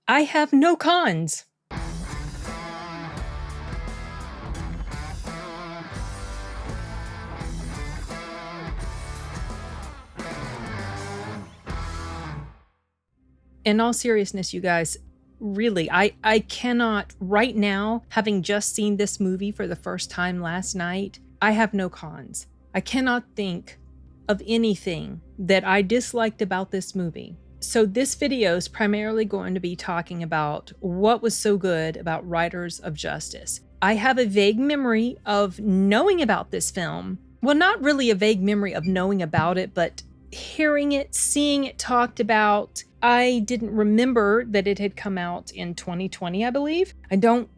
I have no cons. In all seriousness, you guys, really, I cannot, right now, having just seen this movie for the first time last night, I have no cons. I cannot think of anything that I disliked about this movie. So this video is primarily going to be talking about what was so good about Riders of Justice. I have a vague memory of knowing about this film. Well, not really a vague memory of knowing about it, but hearing it, seeing it talked about. I didn't remember that it had come out in 2020, I believe. I don't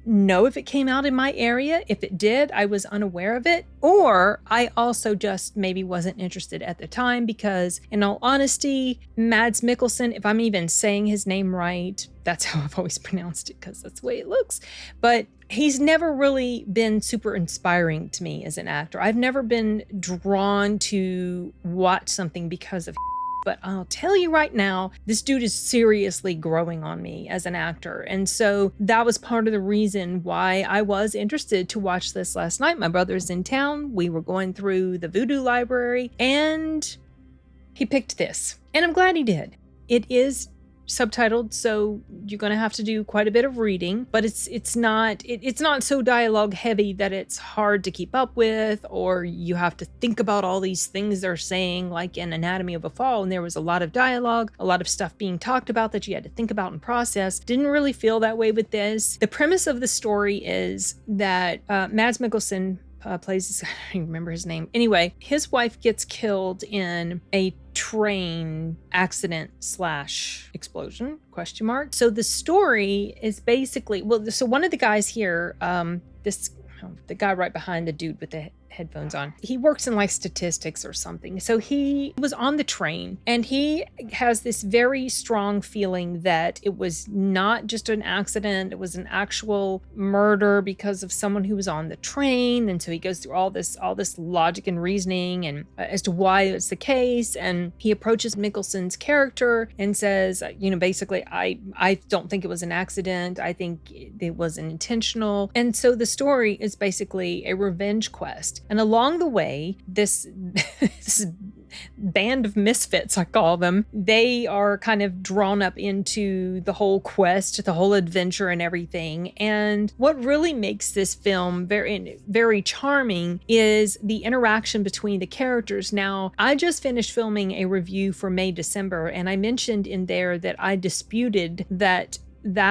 know if it came out in my area. If it did, I was unaware of it, or I also just maybe wasn't interested at the time because, in all honesty, Mads Mikkelsen, if I'm even saying his name right, that's how I've always pronounced it because that's the way it looks, but he's never really been super inspiring to me as an actor. I've never been drawn to watch something because of but I'll tell you right now, this dude is seriously growing on me as an actor. And so that was part of the reason why I was interested to watch this last night. My brother's in town. We were going through the Voodoo library and he picked this. And I'm glad he did. It is subtitled, so you're going to have to do quite a bit of reading, but it's not so dialogue heavy that it's hard to keep up with, or you have to think about all these things they're saying, like in Anatomy of a Fall, and there was a lot of dialogue, a lot of stuff being talked about that you had to think about and process. Didn't really feel that way with this. The premise of the story is that Mads Mikkelsen plays, I don't even remember his name. Anyway, his wife gets killed in a train accident / explosion, ? So the story is basically, well, so one of the guys here, the guy right behind the dude with the headphones on, he works in like statistics or something. So he was on the train and he has this very strong feeling that it was not just an accident, it was an actual murder because of someone who was on the train. And so he goes through all this logic and reasoning and as to why it's the case. And he approaches Mikkelsen's character and says, basically, I don't think it was an accident. I think it was an intentional. And so the story is basically a revenge quest. And along the way, this band of misfits, I call them, they are kind of drawn up into the whole quest, the whole adventure and everything. And what really makes this film very, very charming is the interaction between the characters. Now, I just finished filming a review for May, December, and I mentioned in there that I disputed that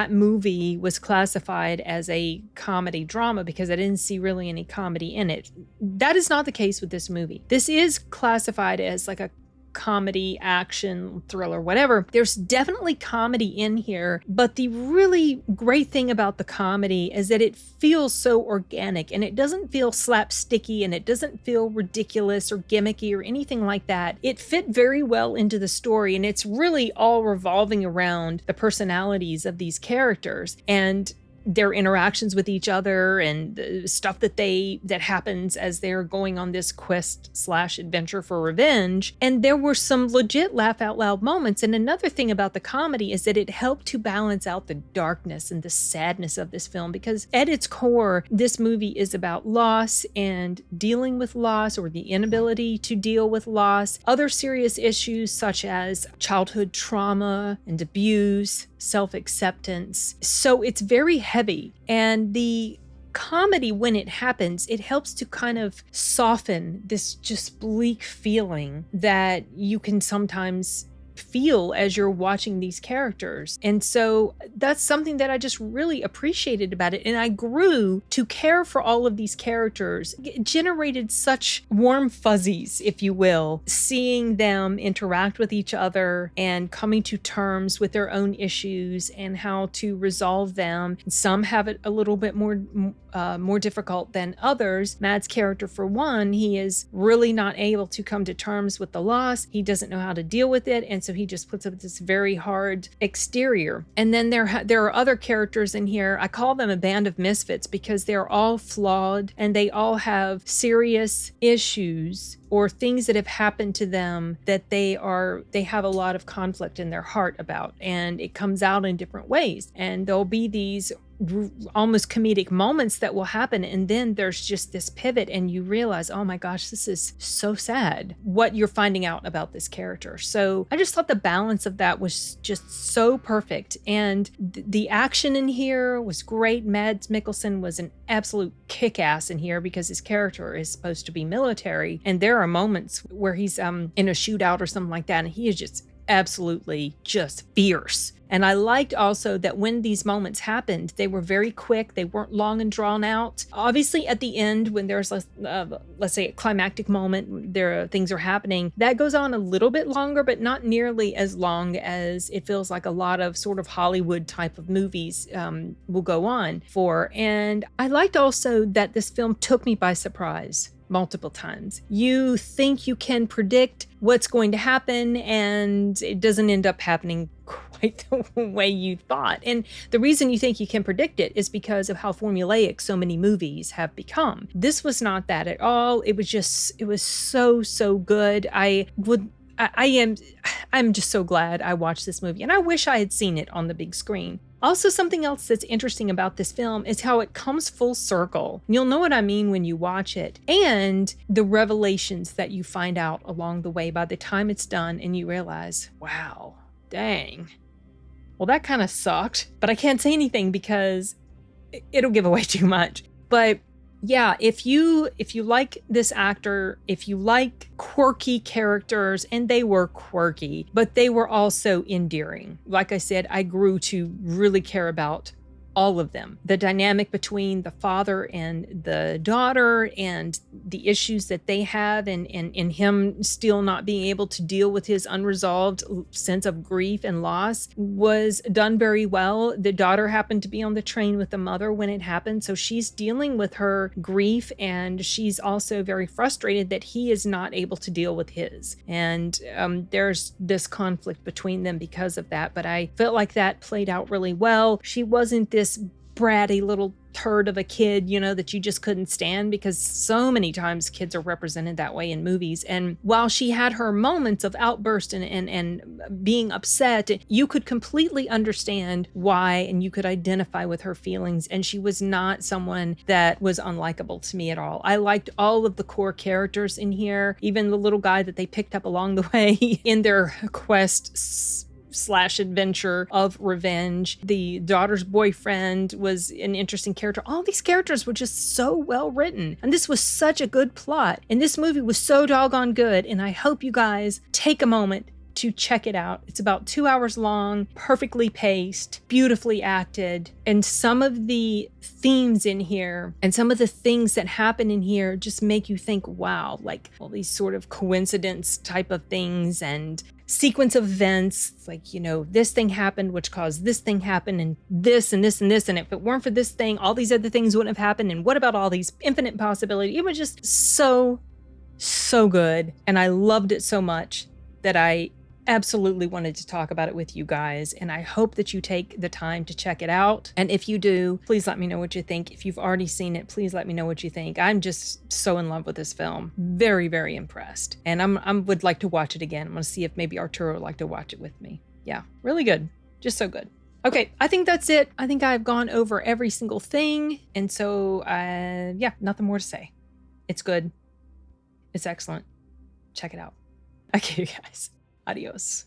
movie was classified as a comedy drama because I didn't see really any comedy in it. That is not the case with this movie. This is classified as like a comedy, action, thriller, whatever. There's definitely comedy in here, but the really great thing about the comedy is that it feels so organic and it doesn't feel slapsticky and it doesn't feel ridiculous or gimmicky or anything like that. It fit very well into the story and it's really all revolving around the personalities of these characters and their interactions with each other and the stuff that happens as they're going on this quest / adventure for revenge. And there were some legit laugh out loud moments. And another thing about the comedy is that it helped to balance out the darkness and the sadness of this film, because at its core, this movie is about loss and dealing with loss or the inability to deal with loss, other serious issues such as childhood trauma and abuse, self-acceptance. So it's very heavy, and the comedy, when it happens, it helps to kind of soften this just bleak feeling that you can sometimes feel as you're watching these characters. And so that's something that I just really appreciated about it. And I grew to care for all of these characters. It generated such warm fuzzies, if you will, seeing them interact with each other and coming to terms with their own issues and how to resolve them. Some have it a little bit more more difficult than others. Mads' character, for one, he is really not able to come to terms with the loss. He doesn't know how to deal with it, and so he just puts up this very hard exterior. And then there are other characters in here. I call them a band of misfits because they're all flawed and they all have serious issues or things that have happened to them that they have a lot of conflict in their heart about, and it comes out in different ways. And there'll be these almost comedic moments that will happen, and then there's just this pivot and you realize, oh my gosh, this is so sad what you're finding out about this character. So I just thought the balance of that was just so perfect, and the action in here was great. Mads Mikkelsen was an absolute kick-ass in here because his character is supposed to be military, and there are moments where he's in a shootout or something like that, and he is just absolutely just fierce. And I liked also that when these moments happened, they were very quick. They weren't long and drawn out. Obviously, at the end, when there's, let's say, a climactic moment, things are happening, that goes on a little bit longer, but not nearly as long as it feels like a lot of sort of Hollywood type of movies will go on for. And I liked also that this film took me by surprise multiple times. You think you can predict what's going to happen, and it doesn't end up happening quite the way you thought. And the reason you think you can predict it is because of how formulaic so many movies have become. This was not that at all. It was so good. I'm just so glad I watched this movie, and I wish I had seen it on the big screen. Also, something else that's interesting about this film is how it comes full circle. You'll know what I mean when you watch it, and the revelations that you find out along the way by the time it's done and you realize, wow, dang. Well, that kind of sucked, but I can't say anything because it'll give away too much. But yeah, if you like this actor, if you like quirky characters, and they were quirky, but they were also endearing. Like I said, I grew to really care about all of them. The dynamic between the father and the daughter and the issues that they have, and him still not being able to deal with his unresolved sense of grief and loss was done very well. The daughter happened to be on the train with the mother when it happened, so she's dealing with her grief, and she's also very frustrated that he is not able to deal with his. And there's this conflict between them because of that, but I felt like that played out really well. She wasn't this bratty little turd of a kid, that you just couldn't stand, because so many times kids are represented that way in movies. And while she had her moments of outburst and being upset, you could completely understand why, and you could identify with her feelings. And she was not someone that was unlikable to me at all. I liked all of the core characters in here, even the little guy that they picked up along the way in their quest / adventure of revenge. The daughter's boyfriend was an interesting character. All these characters were just so well written, and this was such a good plot, and this movie was so doggone good. And I hope you guys take a moment to check it out. It's about 2 hours long, perfectly paced, beautifully acted, and some of the themes in here and some of the things that happen in here just make you think, wow, like all these sort of coincidence type of things and sequence of events, like, this thing happened, which caused this thing happen, and this and this and this, and if it weren't for this thing, all these other things wouldn't have happened, and what about all these infinite possibilities? It was just so good, and I loved it so much that I absolutely wanted to talk about it with you guys, and I hope that you take the time to check it out. And if you do, please let me know what you think. If you've already seen it, please let me know what you think. I'm just so in love with this film. Very, very impressed. And I would like to watch it again. I'm going to see if maybe Arturo would like to watch it with me. Yeah, really good. Just so good. Okay, I think that's it. I think I've gone over every single thing. And so, yeah, nothing more to say. It's good. It's excellent. Check it out. Okay, you guys. Adios.